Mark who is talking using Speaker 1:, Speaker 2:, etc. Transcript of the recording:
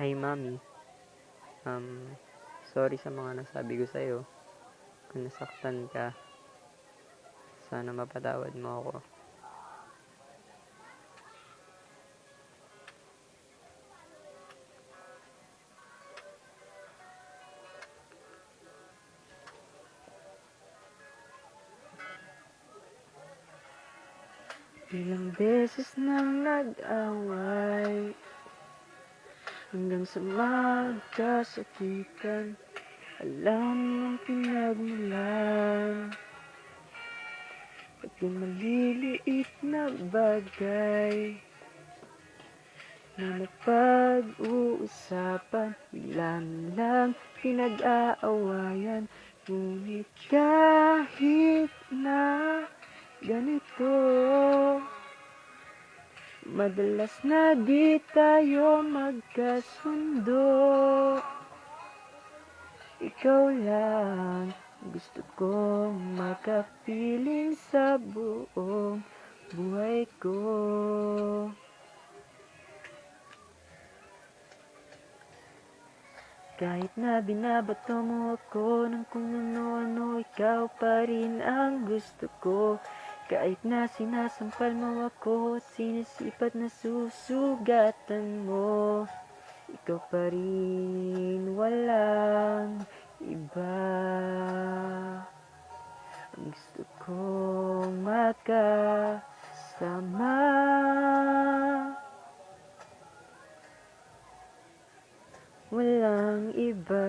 Speaker 1: Hi, Mami. Sorry sa mga nasabi ko sa'yo. Kung nasaktan ka, sana mapatawad mo ako. Ilang beses nang nag-away hanggang sa magkasakitan. Alam mong pinagmulan pati maliliit na bagay na napag-uusapan, bigla lang pinag-aawayan. Ngunit kahit na ganito, madalas na di tayo magkasundo. Ikaw lang gusto kong makapiling sa buong buhay ko. Kahit na binabato mo ako ng kung ano-ano, ikaw pa rin ang gusto ko. Kahit na sinasampal mo ako at sinisipat na susugatan mo, ikaw pa rin, walang iba. Ang gusto kong makasama, walang iba.